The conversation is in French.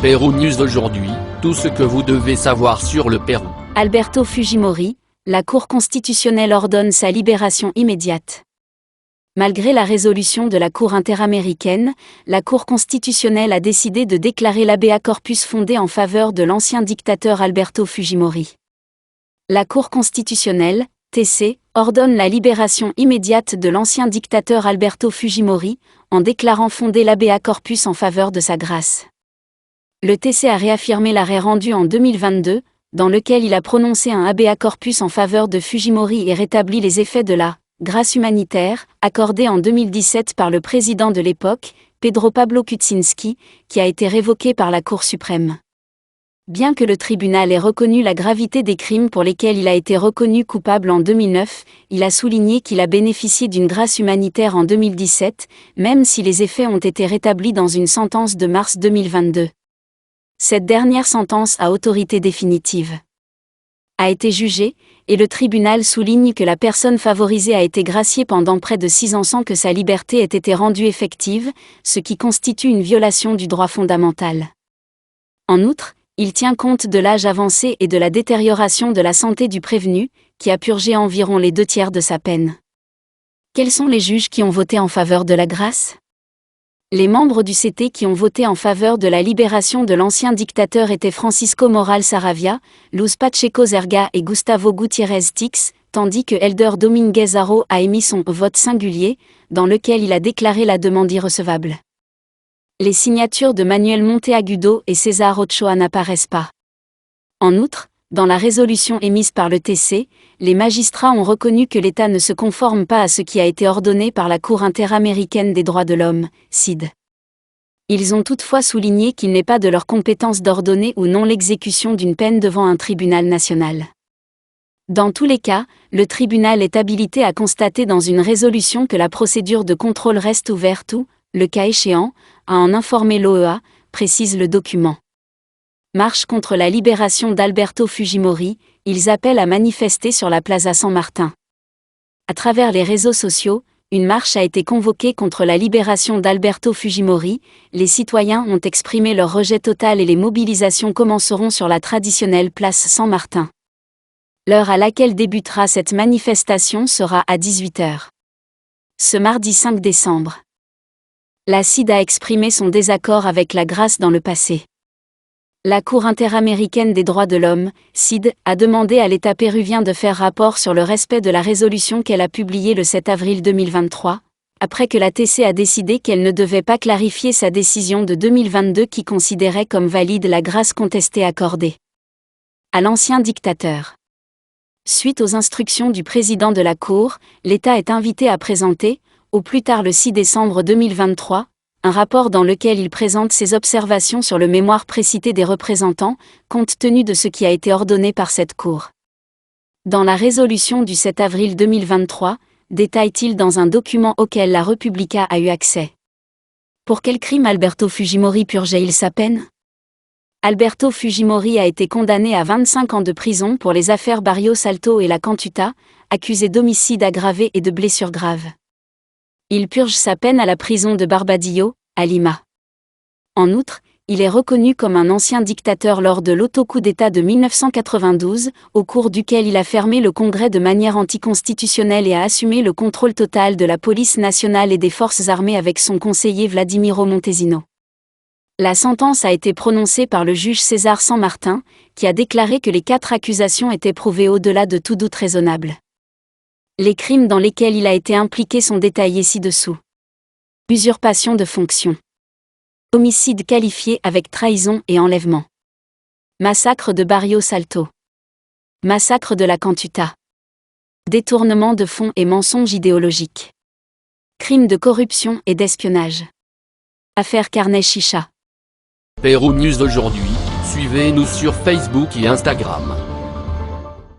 Pérou News aujourd'hui, tout ce que vous devez savoir sur le Pérou. Alberto Fujimori, la Cour constitutionnelle ordonne sa libération immédiate. Malgré la résolution de la Cour interaméricaine, la Cour constitutionnelle a décidé de déclarer l'habeas corpus fondé en faveur de l'ancien dictateur Alberto Fujimori. La Cour constitutionnelle, TC, ordonne la libération immédiate de l'ancien dictateur Alberto Fujimori, en déclarant fondé l'habeas corpus en faveur de sa grâce. Le TC a réaffirmé l'arrêt rendu en 2022, dans lequel il a prononcé un habeas corpus en faveur de Fujimori et rétabli les effets de la grâce humanitaire, accordée en 2017 par le président de l'époque, Pedro Pablo Kuczynski, qui a été révoqué par la Cour suprême. Bien que le tribunal ait reconnu la gravité des crimes pour lesquels il a été reconnu coupable en 2009, il a souligné qu'il a bénéficié d'une grâce humanitaire en 2017, même si les effets ont été rétablis dans une sentence de mars 2022. Cette dernière sentence à autorité définitive a été jugée, et le tribunal souligne que la personne favorisée a été graciée pendant près de 6 ans sans que sa liberté ait été rendue effective, ce qui constitue une violation du droit fondamental. En outre, il tient compte de l'âge avancé et de la détérioration de la santé du prévenu, qui a purgé environ les 2/3 de sa peine. Quels sont les juges qui ont voté en faveur de la grâce ? Les membres du CT qui ont voté en faveur de la libération de l'ancien dictateur étaient Francisco Moral Saravia, Luz Pacheco Zerga et Gustavo Gutiérrez Tix, tandis que Helder Domínguez Haro a émis son vote singulier, dans lequel il a déclaré la demande irrecevable. Les signatures de Manuel Monteagudo et César Ochoa n'apparaissent pas. En outre, dans la résolution émise par le TC, les magistrats ont reconnu que l'État ne se conforme pas à ce qui a été ordonné par la Cour interaméricaine des droits de l'homme, CID. Ils ont toutefois souligné qu'il n'est pas de leur compétence d'ordonner ou non l'exécution d'une peine devant un tribunal national. Dans tous les cas, le tribunal est habilité à constater dans une résolution que la procédure de contrôle reste ouverte ou, le cas échéant, à en informer l'OEA, précise le document. Marche contre la libération d'Alberto Fujimori, ils appellent à manifester sur la Plaza San Martín. À travers les réseaux sociaux, une marche a été convoquée contre la libération d'Alberto Fujimori, les citoyens ont exprimé leur rejet total et les mobilisations commenceront sur la traditionnelle place San Martín. L'heure à laquelle débutera cette manifestation sera à 18h. Ce mardi 5 décembre. La CID a exprimé son désaccord avec la grâce dans le passé. La Cour interaméricaine des droits de l'homme, CID, a demandé à l'État péruvien de faire rapport sur le respect de la résolution qu'elle a publiée le 7 avril 2023, après que la TC a décidé qu'elle ne devait pas clarifier sa décision de 2022 qui considérait comme valide la grâce contestée accordée à l'ancien dictateur. Suite aux instructions du président de la Cour, l'État est invité à présenter, au plus tard le 6 décembre 2023, un rapport dans lequel il présente ses observations sur le mémoire précité des représentants, compte tenu de ce qui a été ordonné par cette Cour. Dans la résolution du 7 avril 2023, détaille-t-il dans un document auquel la Repubblica a eu accès. Pour quel crime Alberto Fujimori purgeait-il sa peine ? Alberto Fujimori a été condamné à 25 ans de prison pour les affaires Barrios Alto et la Cantuta, accusé d'homicide aggravé et de blessures graves. Il purge sa peine à la prison de Barbadillo, à Lima. En outre, il est reconnu comme un ancien dictateur lors de l'auto-coup d'État de 1992, au cours duquel il a fermé le Congrès de manière anticonstitutionnelle et a assumé le contrôle total de la police nationale et des forces armées avec son conseiller Vladimiro Montesino. La sentence a été prononcée par le juge César San Martín, qui a déclaré que les 4 accusations étaient prouvées au-delà de tout doute raisonnable. Les crimes dans lesquels il a été impliqué sont détaillés ci-dessous. Usurpation de fonction. Homicide qualifié avec trahison et enlèvement. Massacre de Barrios Alto. Massacre de la Cantuta. Détournement de fonds et mensonges idéologiques. Crimes de corruption et d'espionnage. Affaire Carnet Chicha. Pérou News aujourd'hui, suivez-nous sur Facebook et Instagram.